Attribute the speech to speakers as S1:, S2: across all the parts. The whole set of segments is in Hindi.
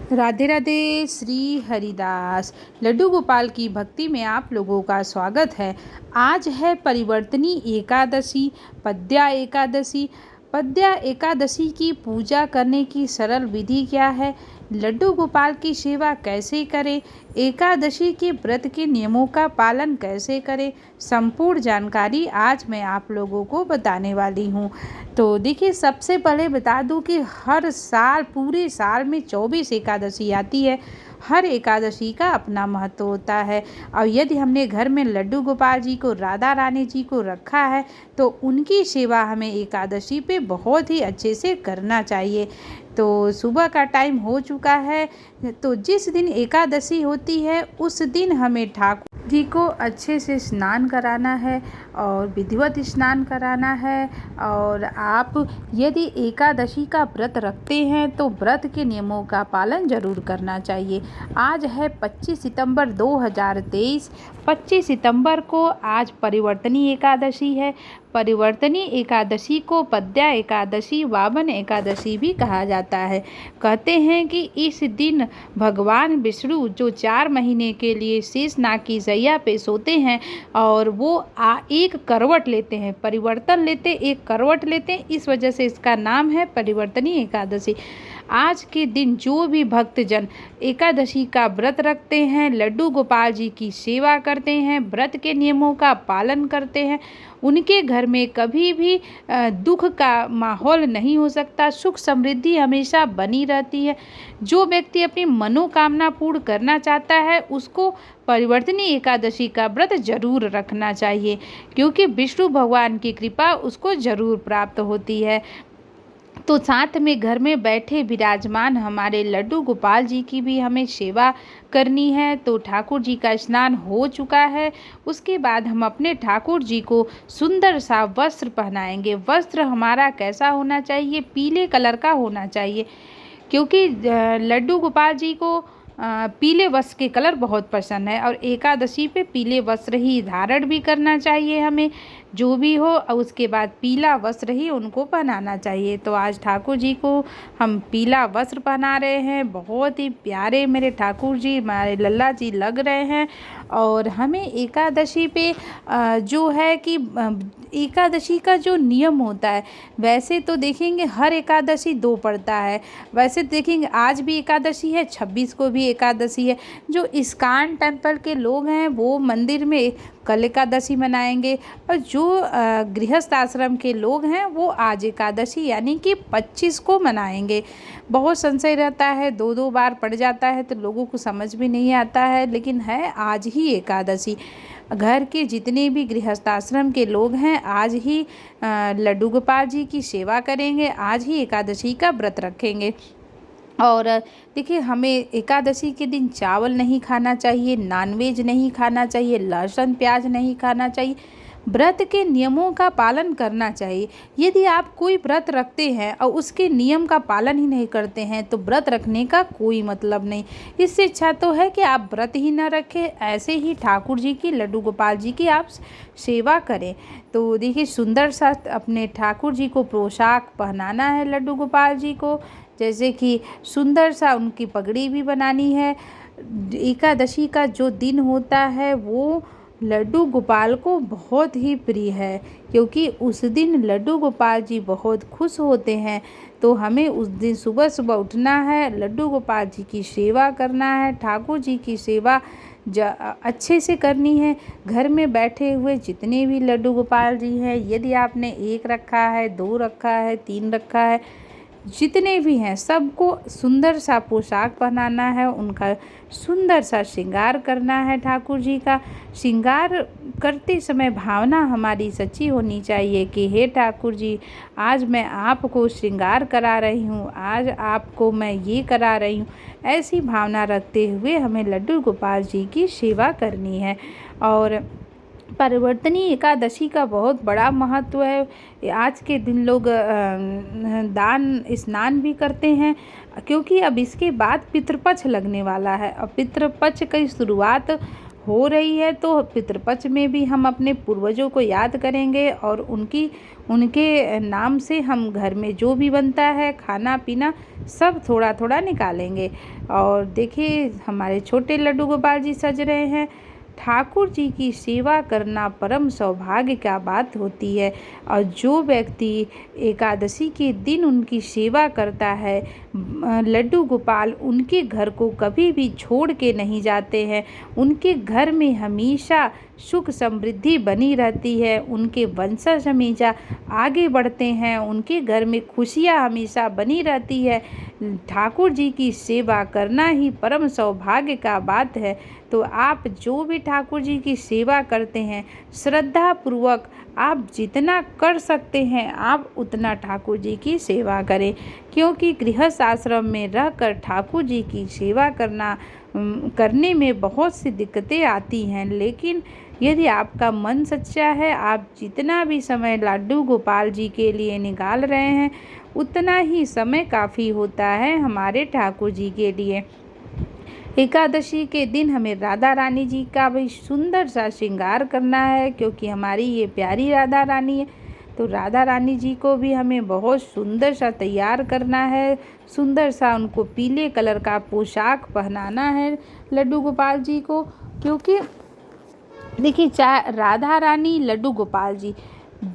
S1: राधे राधे। श्री हरिदास लड्डू गोपाल की भक्ति में आप लोगों का स्वागत है। आज है परिवर्तनी एकादशी, पद्या एकादशी। पद्या एकादशी की पूजा करने की सरल विधि क्या है, लड्डू गोपाल की सेवा कैसे करें, एकादशी के व्रत के नियमों का पालन कैसे करें, संपूर्ण जानकारी आज मैं आप लोगों को बताने वाली हूँ। तो देखिए, सबसे पहले बता दूं कि हर साल, पूरे साल में 24 एकादशी आती है। हर एकादशी का अपना महत्व होता है। और यदि हमने घर में लड्डू गोपाल जी को, राधा रानी जी को रखा है, तो उनकी सेवा हमें एकादशी पे बहुत ही अच्छे से करना चाहिए। तो सुबह का टाइम हो चुका है, तो जिस दिन एकादशी होती है उस दिन हमें ठाकुर जी को अच्छे से स्नान कराना है और विधिवत स्नान कराना है। और आप यदि एकादशी का व्रत रखते हैं तो व्रत के नियमों का पालन जरूर करना चाहिए। आज है 25 सितंबर 2023। 25 सितंबर को आज परिवर्तनी एकादशी है। परिवर्तनी एकादशी को पद्या एकादशी, वामन एकादशी भी कहा जाता है। कहते हैं कि इस दिन भगवान विष्णु जो 4 महीने के लिए शेषनाग की शैया पे सोते हैं और वो एक करवट लेते हैं, परिवर्तन लेते, एक करवट लेते हैं, इस वजह से इसका नाम है परिवर्तनी एकादशी। आज के दिन जो भी भक्तजन एकादशी का व्रत रखते हैं, लड्डू गोपाल जी की सेवा करते हैं, व्रत के नियमों का पालन करते हैं, उनके घर में कभी भी दुख का माहौल नहीं हो सकता। सुख समृद्धि हमेशा बनी रहती है। जो व्यक्ति अपनी मनोकामना पूर्ण करना चाहता है उसको परिवर्तनी एकादशी का व्रत जरूर रखना चाहिए, क्योंकि विष्णु भगवान की कृपा उसको जरूर प्राप्त होती है। तो साथ में घर में बैठे विराजमान हमारे लड्डू गोपाल जी की भी हमें सेवा करनी है। तो ठाकुर जी का स्नान हो चुका है, उसके बाद हम अपने ठाकुर जी को सुंदर सा वस्त्र पहनाएंगे। वस्त्र हमारा कैसा होना चाहिए, पीले कलर का होना चाहिए, क्योंकि लड्डू गोपाल जी को पीले वस्त्र के कलर बहुत पसंद है। और एकादशी पे पीले वस्त्र ही धारण भी करना चाहिए हमें, जो भी हो। और उसके बाद पीला वस्त्र ही उनको पहनाना चाहिए। तो आज ठाकुर जी को हम पीला वस्त्र पहना रहे हैं। बहुत ही प्यारे मेरे ठाकुर जी, हमारे लल्ला जी लग रहे हैं। और हमें एकादशी पे जो है कि एकादशी का जो नियम होता है, वैसे तो देखेंगे हर एकादशी 2 पड़ता है। वैसे देखेंगे आज भी एकादशी है, 26 को भी एकादशी है। जो इस्कॉन टेम्पल के लोग हैं वो मंदिर में कल एकादशी मनाएंगे, और जो गृहस्थ आश्रम के लोग हैं वो आज एकादशी यानी कि 25 को मनाएंगे। बहुत संशय रहता है, 2-2 बार पड़ जाता है तो लोगों को समझ भी नहीं आता है, लेकिन है आज ही एकादशी। घर के जितने भी गृहस्थ आश्रम के लोग हैं आज ही लड्डू गोपाल जी की सेवा करेंगे, आज ही एकादशी का व्रत रखेंगे। और देखिए, हमें एकादशी के दिन चावल नहीं खाना चाहिए, नॉनवेज नहीं खाना चाहिए, लहसुन प्याज नहीं खाना चाहिए। व्रत के नियमों का पालन करना चाहिए। यदि आप कोई व्रत रखते हैं और उसके नियम का पालन ही नहीं करते हैं तो व्रत रखने का कोई मतलब नहीं। इससे अच्छा तो है कि आप व्रत ही न रखें, ऐसे ही ठाकुर जी की, लड्डू गोपाल जी की आप सेवा करें। तो देखिए, सुंदर सा अपने ठाकुर जी को पोशाक पहनाना है लड्डू गोपाल जी को, जैसे कि सुंदर सा उनकी पगड़ी भी बनानी है। एकादशी का जो दिन होता है वो लड्डू गोपाल को बहुत ही प्रिय है, क्योंकि उस दिन लड्डू गोपाल जी बहुत खुश होते हैं। तो हमें उस दिन सुबह सुबह उठना है, लड्डू गोपाल जी की सेवा करना है, ठाकुर जी की सेवा अच्छे से करनी है। घर में बैठे हुए जितने भी लड्डू गोपाल जी हैं, यदि आपने 1 रखा है, 2 रखा है, 3 रखा है, जितने भी हैं सबको सुंदर सा पोशाक पहनाना है, उनका सुंदर सा श्रृंगार करना है। ठाकुर जी का श्रृंगार करते समय भावना हमारी सच्ची होनी चाहिए कि हे ठाकुर जी, आज मैं आपको श्रृंगार करा रही हूँ, आज आपको मैं ये करा रही हूँ। ऐसी भावना रखते हुए हमें लड्डू गोपाल जी की सेवा करनी है। और परिवर्तनी एकादशी का बहुत बड़ा महत्व है। आज के दिन लोग दान स्नान भी करते हैं, क्योंकि अब इसके बाद पितृपक्ष लगने वाला है। और पितृपक्ष की शुरुआत हो रही है तो पितृपक्ष में भी हम अपने पूर्वजों को याद करेंगे और उनके नाम से हम घर में जो भी बनता है खाना पीना सब थोड़ा थोड़ा निकालेंगे। और देखिए हमारे छोटे लड्डू गोपाल जी सज रहे हैं। ठाकुर जी की सेवा करना परम सौभाग्य का बात होती है और जो व्यक्ति एकादशी के दिन उनकी सेवा करता है, लड्डू गोपाल उनके घर को कभी भी छोड़ के नहीं जाते हैं। उनके घर में हमेशा सुख समृद्धि बनी रहती है, उनके वंशज हमेशा आगे बढ़ते हैं, उनके घर में खुशियाँ हमेशा बनी रहती है। ठाकुर जी की सेवा करना ही परम सौभाग्य का बात है। तो आप जो भी ठाकुर जी की सेवा करते हैं, श्रद्धा पूर्वक आप जितना कर सकते हैं आप उतना ठाकुर जी की सेवा करें, क्योंकि गृहस्थ आश्रम में रहकर ठाकुर जी की सेवा करने में बहुत सी दिक्कतें आती हैं। लेकिन यदि आपका मन सच्चा है, आप जितना भी समय लड्डू गोपाल जी के लिए निकाल रहे हैं उतना ही समय काफ़ी होता है हमारे ठाकुर जी के लिए। एकादशी के दिन हमें राधा रानी जी का भी सुंदर सा श्रृंगार करना है, क्योंकि हमारी ये प्यारी राधा रानी है। तो राधा रानी जी को भी हमें बहुत सुंदर सा तैयार करना है, सुंदर सा उनको पीले कलर का पोशाक पहनाना है लड्डू गोपाल जी को। क्योंकि देखिए चाहे राधा रानी लड्डू गोपाल जी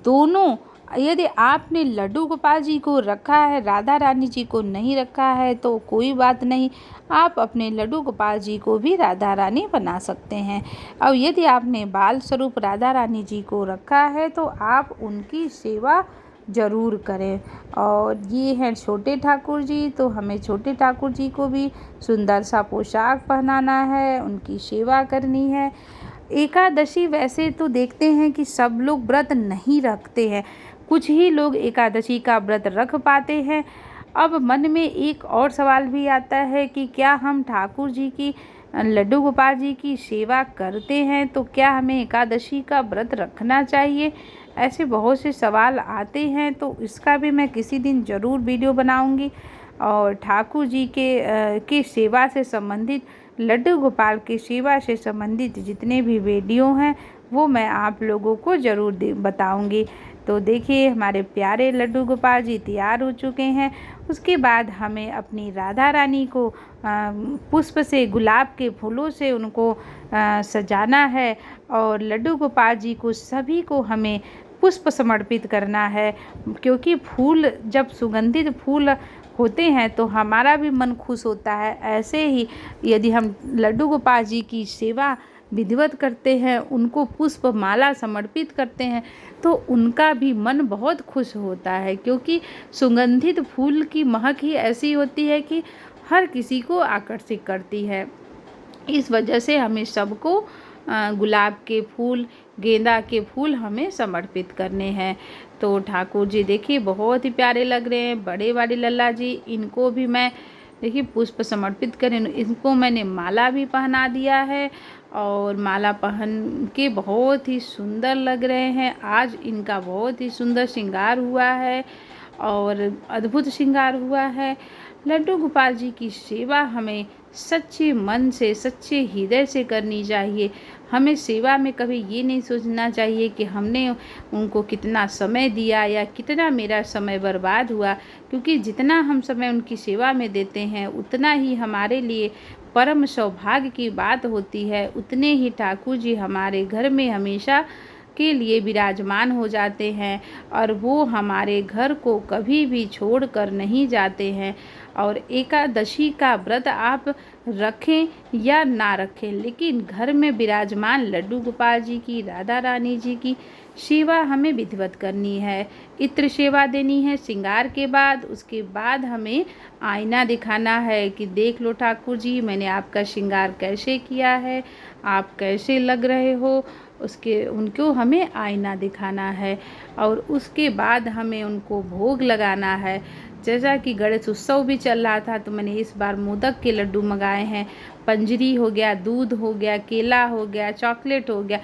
S1: दोनों, यदि आपने लड्डू गोपाल जी को रखा है, राधा रानी जी को नहीं रखा है तो कोई बात नहीं, आप अपने लड्डू गोपाल जी को भी राधा रानी बना सकते हैं। और यदि आपने बाल स्वरूप राधा रानी जी को रखा है तो आप उनकी सेवा ज़रूर करें। और ये हैं छोटे ठाकुर जी, तो हमें छोटे ठाकुर जी को भी सुंदर सा पोशाक पहनाना है, उनकी सेवा करनी है। एकादशी वैसे तो देखते हैं कि सब लोग व्रत नहीं रखते हैं, कुछ ही लोग एकादशी का व्रत रख पाते हैं। अब मन में एक और सवाल भी आता है कि क्या हम ठाकुर जी की लड्डू गोपाल जी की सेवा करते हैं तो क्या हमें एकादशी का व्रत रखना चाहिए? ऐसे बहुत से सवाल आते हैं, तो इसका भी मैं किसी दिन ज़रूर वीडियो बनाऊंगी। और ठाकुर जी की सेवा से संबंधित, लड्डू गोपाल की सेवा से संबंधित जितने भी वीडियो हैं वो मैं आप लोगों को ज़रूर बताऊंगी। तो देखिए हमारे प्यारे लड्डू गोपाल जी तैयार हो चुके हैं। उसके बाद हमें अपनी राधा रानी को पुष्प से, गुलाब के फूलों से उनको सजाना है और लड्डू गोपाल जी को सभी को हमें पुष्प समर्पित करना है, क्योंकि फूल जब सुगंधित फूल होते हैं तो हमारा भी मन खुश होता है। ऐसे ही यदि हम लड्डू गोपाल जी की सेवा विधिवत करते हैं, उनको पुष्प माला समर्पित करते हैं तो उनका भी मन बहुत खुश होता है, क्योंकि सुगंधित फूल की महक ही ऐसी होती है कि हर किसी को आकर्षित करती है। इस वजह से हमें सबको गुलाब के फूल, गेंदा के फूल हमें समर्पित करने हैं। तो ठाकुर जी देखिए बहुत ही प्यारे लग रहे हैं, बड़े बड़े लल्ला जी, इनको भी मैं देखिए पुष्प समर्पित करें, इनको मैंने माला भी पहना दिया है और माला पहन के बहुत ही सुंदर लग रहे हैं। आज इनका बहुत ही सुंदर श्रृंगार हुआ है और अद्भुत श्रृंगार हुआ है। लड्डू गोपाल जी की सेवा हमें सच्चे मन से, सच्चे हृदय से करनी चाहिए। हमें सेवा में कभी ये नहीं सोचना चाहिए कि हमने उनको कितना समय दिया या कितना मेरा समय बर्बाद हुआ, क्योंकि जितना हम समय उनकी सेवा में देते हैं उतना ही हमारे लिए परम सौभाग्य की बात होती है। उतने ही ठाकुर जी हमारे घर में हमेशा के लिए विराजमान हो जाते हैं और वो हमारे घर को कभी भी छोड़ कर नहीं जाते हैं। और एकादशी का व्रत आप रखें या ना रखें, लेकिन घर में विराजमान लड्डू गोपाल जी की, राधा रानी जी की सेवा हमें विधिवत करनी है। इत्र सेवा देनी है श्रृंगार के बाद। उसके बाद हमें आईना दिखाना है कि देख लो ठाकुर जी, मैंने आपका श्रृंगार कैसे किया है, आप कैसे लग रहे हो, उनको हमें आईना दिखाना है। और उसके बाद हमें उनको भोग लगाना है। जैसा कि गणेश उत्सव भी चल रहा था तो मैंने इस बार मोदक के लड्डू मंगाए हैं। पंजरी हो गया, दूध हो गया, केला हो गया, चॉकलेट हो गया,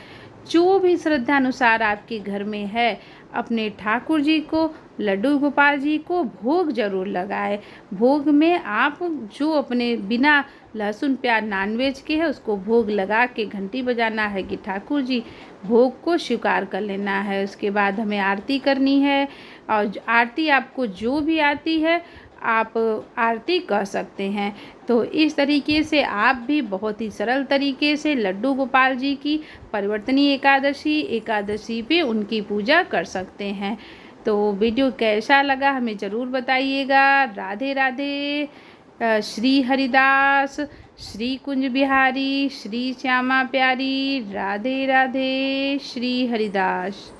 S1: जो भी श्रद्धा अनुसार आपके घर में है अपने ठाकुर जी को लड्डू गोपाल जी को भोग जरूर लगाए। भोग में आप जो अपने बिना लहसुन प्याज नॉनवेज के है उसको भोग लगा के घंटी बजाना है कि ठाकुर जी भोग को स्वीकार कर लेना है। उसके बाद हमें आरती करनी है, और आरती आपको जो भी आती है आप आरती कह सकते हैं। तो इस तरीके से आप भी बहुत ही सरल तरीके से लड्डू गोपाल जी की परिवर्तनी एकादशी पे उनकी पूजा कर सकते हैं। तो वीडियो कैसा लगा हमें ज़रूर बताइएगा। राधे राधे। श्री हरिदास, श्री कुंज बिहारी, श्री श्यामा प्यारी, राधे राधे, श्री हरिदास।